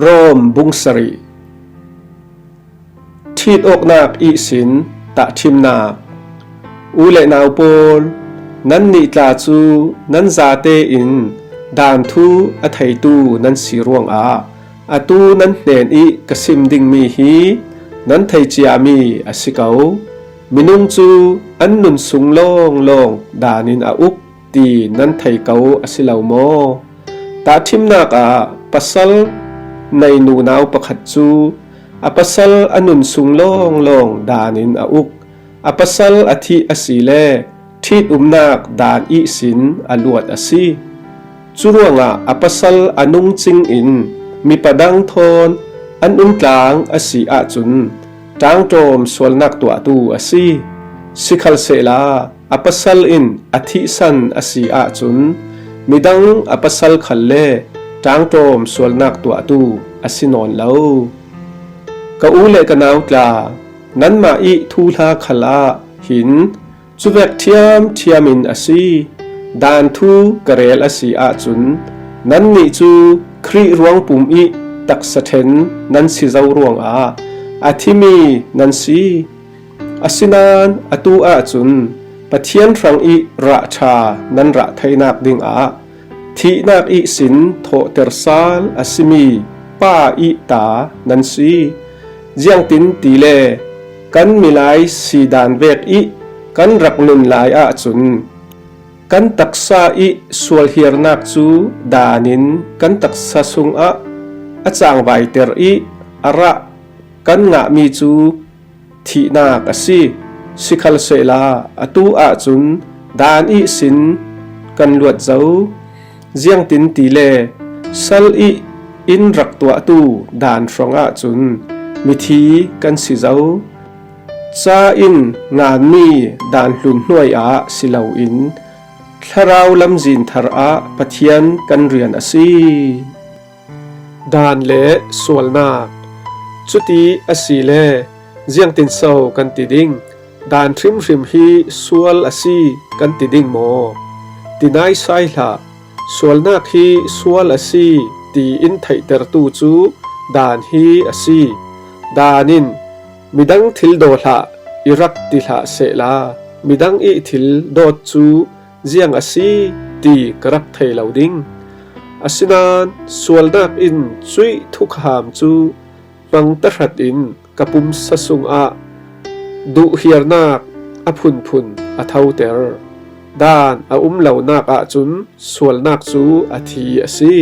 โรมบุงสรีทีดอกนักอีสินตะทิมนักอุเลนาวโปลนันนิตาจูนันซาเตอินดานทูอัไทตูนันสีรวงอาตูนันเนนอีกสิมดิงมีฮีนันไทจีอามีอสิเกามินุงจูอันนุนสุงลองลองดานินอุกตีนันไทเกาอสิลาวโมตาทิมนักปัสลในนูนาวปะขัดจูปัสลอันนุนสุงลองลองดานินอุกปัสลอธิอสิเลทีดนักดานอีสินอลวดอสิจุรวงปัสลอนุงจิงอินมีปดังทอนอันกลางอสีอาจุนจางโจมสวลนักตัวตูอสีสิขัลเซลาปัสลอินอธิสันอสีอาจุนมีดังปัสลขัลเลจางโจมสวลนักตัวตูอสินอนเล่ากะอูเลกันาวกลานั้นมาอีทูลาขลาหินจุเวกเทียมินอสีดานทูกะเรลอสีอาจุนนั้นนิจูครีรวงปุ่มอีตักสะเทนนั้นสิเจ้ารวงอาทิมีนันสีอสินานอตูอาจุนปะเทียนรังอีราชานันระไทนักดิงทีนักอีสินโถเตอร์ซาลอสิมีป้าอีตานันสีเจียงตินตีเลกันมิไลสีดานเวกอีกันรักนุนลายอาจุนกันตักษาอีสวลเฮียร์นักจูดานินกันตักษาสุงอาจางไวเตอร์อีอาระกันงะมีจูทีนากสีสิขัลเซลาอตูอาจุนดานอีสินกันลวดเจ้าเจียงตินตีเลสัลอีอินรักตัวตูดานฟงอาจุนมิทีกันสิเจ้าจาอินงานมีดานหลุนหน่วยสิลาวอินทราวลำจินทราปะเทียนกันเรียนอสีดานเละสวลนาจุตีอสีเล่เจียงตินโซกันติดิงดานทริมฮีสวลอสีกันติดิงโมตินายไซลาสวลนาฮีสวลอสีตีอินไทเตอร์ตูจูดานฮีอสีดานินมิดังทิลโดลาอิรักติลาเซลามิดังอิทิลโดจูเจียงอสีตีกรักไทเหลาดิงอสินานสวลนักอินจุยทุกหามจูมังตรัดอินกับปุ่มสสุงดูเฮียร์นักพุนเท่าเตอร์ดานเหลานักจุนสวลนักจูทีอสี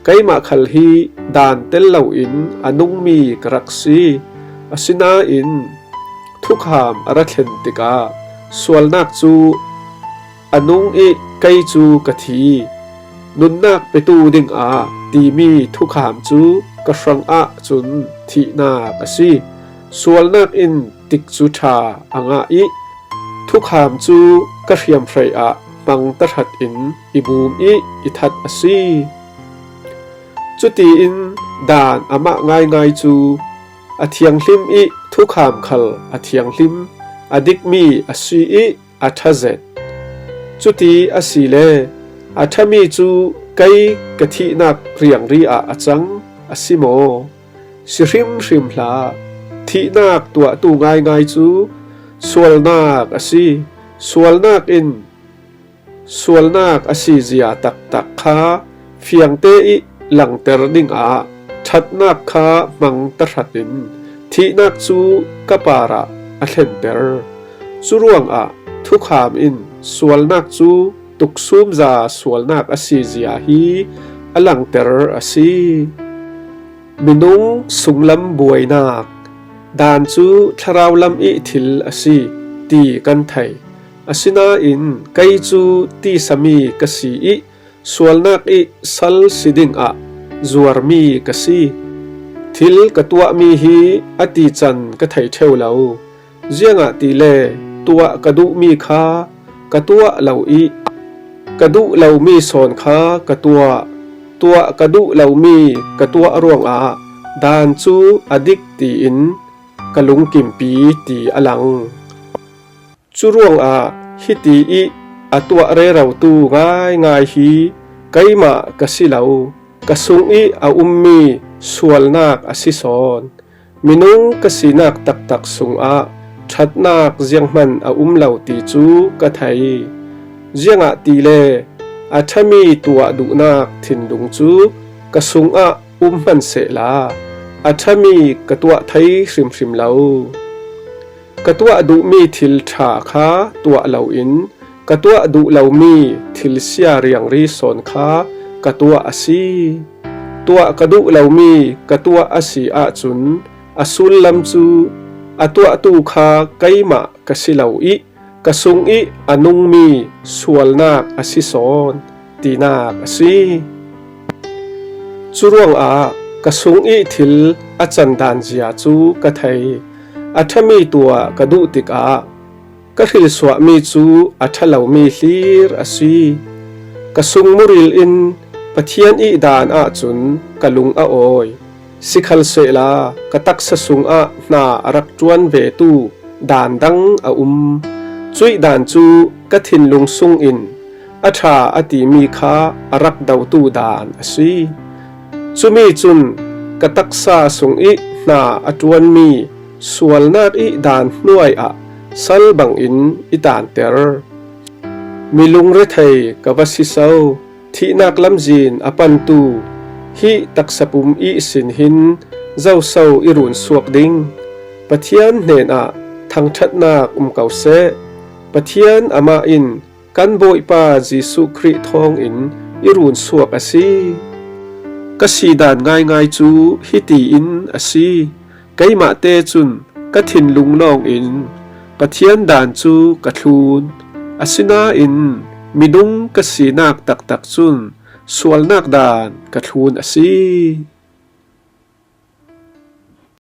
ไกมาขัลฮีดานเตลเหลาอินนุงมีกรักซีอสินาอินทุกหามรักเห็นติกาสวลนักจูนุงอีไกจูกะทีนุนนักไปตูดิงตีมีทุกขามจูกระฟังจุนทีนากสีสวลนักอินติกจูชาอีทุกขามจูกระเทียมไฟมังตรัดอินอิบูมอิทัดสีจุตีอินดานง่ายจูเทียงลิมทุกขามขลเทียงลิมดิกมีสีทัเซตจุตีอสีเลทามีจูไกกะทินักเรียงรีจังอสิโมสิริมลาทีนักตัวตูง่ายจูสวลนักอสีสวลนักอินสวลนักอสีเจียตักขาเฟียงเตอิหลังเตอร์นิงชัดนักขามังตรัดินทีนักจูกปาระเห็นเตอร์จูรวงทุกขามอินสวลนักจูตุกซุมจาสวลนักอสีเจียฮีอลังเตอร์อสีมินุงสุงลำบวยนักดานจูทราวลำอิทิลอสีตีกันไทยอสินาอินไกจูตีสามีกสีสวลนักสัลสิดิงจวรมีกสีทิลกตัวมีฮีอติจันกไทยเทวเหลาเจียงตีเลตัวกระดุมีขากระตัวเหลากระดุเหลามีสอนขากระตัวกระดุเหลามีกระตัวร่วงดานจูอดิกตีอินกะลุงกิมปีตีอลังจูร่วงฮิตีตัวเรเราตูง่ายฮีไกมากะสิเหลากะสุงมี sual nak asison minung kasinak tak sung a that nak ziang man a lau ti chu ka thai zianga ti le athami tua du nak thin dung chu ka sung a man se la athami ka tua thai hrim lau ka tua du mi thil tha kha tua lau in ka tua du lau mi thil sia riang ri son kha ka tua asi tua ka du lau mi ka tua asi a chun asul lam chu atua tu kha kaima ka silau I ka sung I anung mi sual nak asison tinak asi churuang a ka sung I thil achan dan zia chu ka thai athami tua ka du tik a ka hril swa mi chu athalau mi hlir asi ka sung muril in pathian I dan a chun kalung a oi sikhal se la katak sa sung a na arak chuan ve tu dan dang a chui dan chu ka thin lung sung in atha ati mi kha arak dau tu dan asi chumi chun katak sa sung I na atuan mi sual nak I dan hnuai a sal bang in I dan ter milung re thei ka vasi sau thi nak lam jin apan tu hi taksapum I sin hin zau sau I run suak ding pathian hnen a thang that nak kau se pathian ama in kan boi pa Jesu Christ thong in I run suak asi kasi dan ngai chu hi ti in asi kaima te chun ka thin lung long in pathian dan chu ka thlun asina in midung kasi nak tak chun sual nak dan ka thlun asi